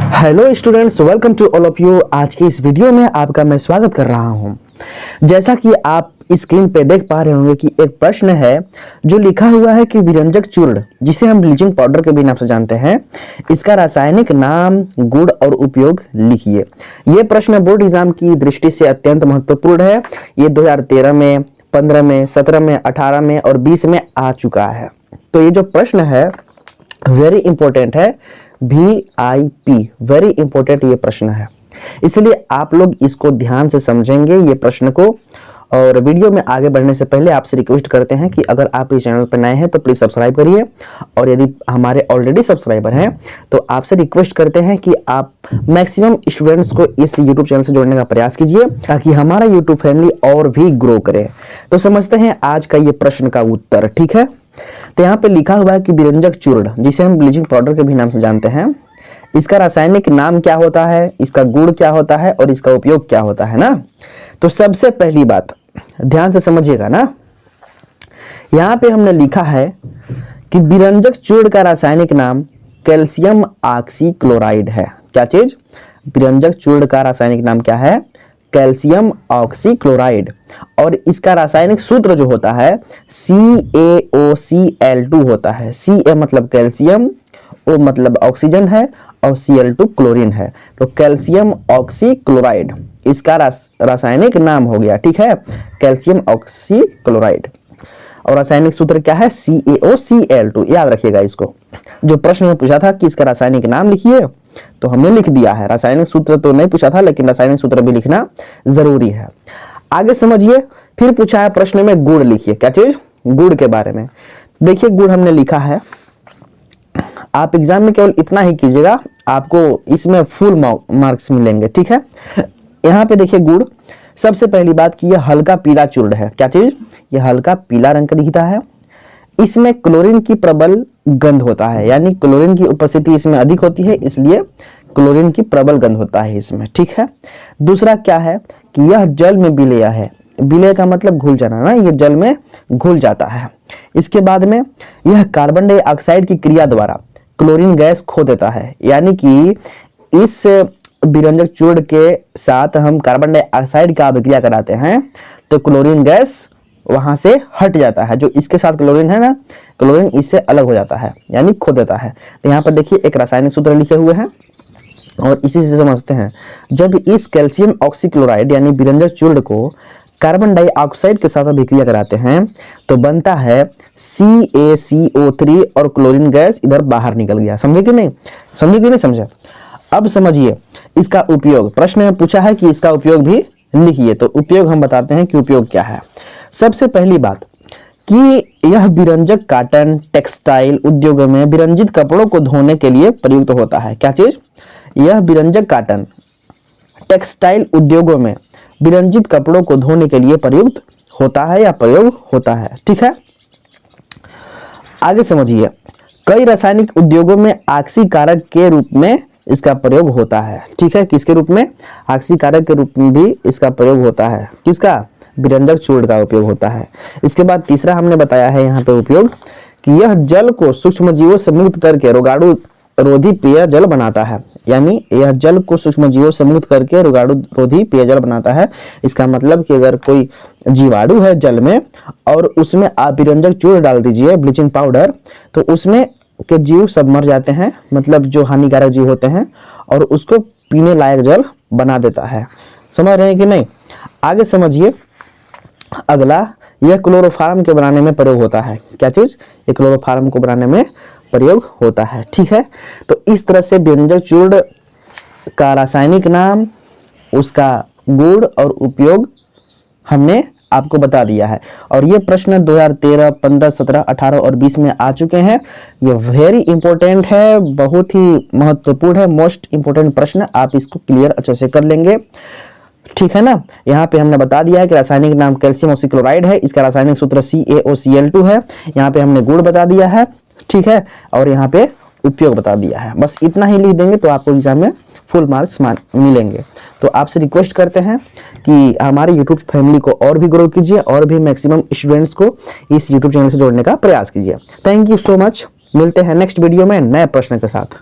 Hello students, welcome to all of you. आज की इस वीडियो में आपका मैं स्वागत कर रहा हूं। जैसा कि आप स्क्रीन पे देख पा रहे होंगे कि एक प्रश्न है जो लिखा हुआ है कि विरंजक चूर्ण, जिसे हम ब्लीचिंग पाउडर के भी नाम से जानते हैं, इसका रासायनिक नाम, गुण और उपयोग लिखिए। यह प्रश्न बोर्ड एग्जाम की दृष्टि से अत्यंत महत्वपूर्ण है। ये 2013 में, 15 में, 17 में, 18 में और 20 में आ चुका है। तो ये जो प्रश्न है वेरी इंपॉर्टेंट है, VIP, वेरी इंपॉर्टेंट ये प्रश्न है, इसलिए आप लोग इसको ध्यान से समझेंगे ये प्रश्न को। और वीडियो में आगे बढ़ने से पहले आपसे रिक्वेस्ट करते हैं कि अगर आप इस चैनल पर नए हैं तो प्लीज सब्सक्राइब करिए, और यदि हमारे ऑलरेडी सब्सक्राइबर हैं तो आपसे रिक्वेस्ट करते हैं कि आप मैक्सिमम स्टूडेंट्स को इस यूट्यूब चैनल से जोड़ने का प्रयास कीजिए ताकि हमारा यूट्यूब फैमिली और भी ग्रो करे। तो समझते हैं आज का ये प्रश्न का उत्तर। ठीक है, तो यहाँ पे लिखा हुआ है कि विरंजक चूर्ण, जिसे हम ब्लीचिंग पाउडर के भी नाम से जानते हैं, इसका रासायनिक नाम क्या होता है, इसका गुण क्या होता है और इसका उपयोग क्या होता है ना। तो सबसे पहली बात ध्यान से समझिएगा ना, यहाँ पे हमने लिखा है कि विरंजक चूर्ण का रासायनिक नाम कैल्शियम ऑक्सीक्लोराइड है। क्या चीज? विरंजक चूर्ण का रासायनिक नाम क्या है? Calcium oxychloride. और इसका रासायनिक सूत्र जो होता है CaOCl2 होता है। Ca मतलब कैल्शियम, O मतलब ऑक्सीजन है और Cl2 क्लोरीन है। तो कैल्शियम ऑक्सीक्लोराइड इसका रासायनिक नाम हो गया। ठीक है, कैल्शियम ऑक्सीक्लोराइड। और रासायनिक सूत्र क्या है? CaOCl2। याद रखिएगा इसको। जो प्रश्न में पूछा था कि इसका रासायनिक नाम लिखिए, तो हमने लिख दिया है। रासायनिक सूत्र तो नहीं पूछा था, लेकिन रासायनिक सूत्र भी लिखना जरूरी है। आगे समझिए, फिर पूछा है प्रश्न में गुण लिखिए। क्या चीज? गुण के बारे में। देखिए गुण हमने लिखा है, आप एग्जाम में केवल इतना ही कीजिएगा, आपको इसमें फुल मार्क्स मिलेंगे। ठीक है, यहाँ पे देखिए गुण। सबसे पहली बात कि यह हल्का पीला चूर्ण है। क्या चीज? यह हल्का पीला रंग का दिखता है। इसमें क्लोरीन की प्रबल गंध होता है, यानी क्लोरीन की उपस्थिति इसमें अधिक होती है, इसलिए क्लोरीन की प्रबल गंध होता है इसमें। ठीक है, दूसरा क्या है कि यह जल में विलेय है। विलेय का मतलब घुल जाना ना, यह जल में घुल जाता है। इसके बाद में यह कार्बन डाइऑक्साइड की क्रिया द्वारा क्लोरीन गैस खो देता है, यानी कि इस विरंजक चूर्ण के साथ हम कार्बन डाइऑक्साइड का अभिक्रिया कराते हैं तो क्लोरीन गैस वहां से हट जाता है। जो इसके साथ क्लोरीन है ना, क्लोरीन इससे अलग हो जाता है, यानी खो देता है। तो यहाँ पर देखिए एक रासायनिक सूत्र लिखे हुए हैं और इसी से समझते हैं। जब इस कैल्शियम ऑक्सीक्लोराइड यानी विरंजक चूर्ण को कार्बन डाइऑक्साइड के साथ अभिक्रिया कराते हैं तो बनता है CaCO3 और क्लोरीन गैस इधर बाहर निकल गया। समझे कि नहीं? समझे कि नहीं समझे? अब समझिए इसका उपयोग। प्रश्न में पूछा है कि इसका उपयोग भी लिखिए, तो उपयोग हम बताते हैं कि उपयोग क्या है। सबसे पहली बात कि यह विरंजक कॉटन टेक्सटाइल उद्योगों में विरंजित कपड़ों को धोने के लिए प्रयुक्त होता है। क्या चीज? यह विरंजक कॉटन टेक्सटाइल उद्योगों में विरंजित कपड़ों को धोने के लिए प्रयुक्त होता है या प्रयोग होता है। ठीक है, आगे समझिए। कई रासायनिक उद्योगों में ऑक्सीकारक के रूप में इसका प्रयोग होता है। ठीक है, किसके रूप में? ऑक्सीकारक के रूप में भी इसका प्रयोग होता है। किसका? विरंजक चूर्ण का उपयोग होता है। इसके बाद तीसरा हमने बताया है यहाँ पे उपयोग कि यह जल को सूक्ष्म जीवों से मुक्त करके रोगाणु रोधी पेयजल बनाता है, यानी यह जल को सूक्ष्म जीवों से मुक्त करके रोगाणु रोधी पेयजल बनाता है। इसका मतलब कि अगर कोई जीवाणु है जल में और उसमें आप विरंजक चूर्ण डाल दीजिए, ब्लीचिंग पाउडर, तो उसमें के जीव सब मर जाते हैं, मतलब जो हानिकारक जीव होते हैं, और उसको पीने लायक जल बना देता है। समझ रहे हैं कि नहीं? आगे समझिए। अगला, यह क्लोरोफार्म के बनाने में प्रयोग होता है। क्या चीज? ये क्लोरोफार्म को बनाने में प्रयोग होता है। ठीक है, तो इस तरह से विरंजक चूर्ण का रासायनिक नाम, उसका गुण और उपयोग हमने आपको बता दिया है। और ये प्रश्न 2013, 15, 17, 18 और 20 में आ चुके हैं। ये वेरी इंपॉर्टेंट है, बहुत ही महत्वपूर्ण है, मोस्ट इंपॉर्टेंट प्रश्न। आप इसको क्लियर अच्छे से कर लेंगे। ठीक है ना, यहाँ पे हमने बता दिया है कि रासायनिक नाम कैल्शियम ऑक्सीक्लोराइड है, इसका रासायनिक सूत्र CaOCl2 है। यहाँ पे हमने गुण बता दिया है। ठीक है, और यहाँ पे उपयोग बता दिया है। बस इतना ही लिख देंगे तो आपको एग्जाम में फुल मार्क्स मिलेंगे। तो आपसे रिक्वेस्ट करते हैं कि हमारे यूट्यूब फैमिली को और भी ग्रो कीजिए और भी मैक्सिमम स्टूडेंट्स को इस यूट्यूब चैनल से जोड़ने का प्रयास कीजिए। Thank you so much. मिलते हैं नेक्स्ट वीडियो में नए प्रश्न के साथ।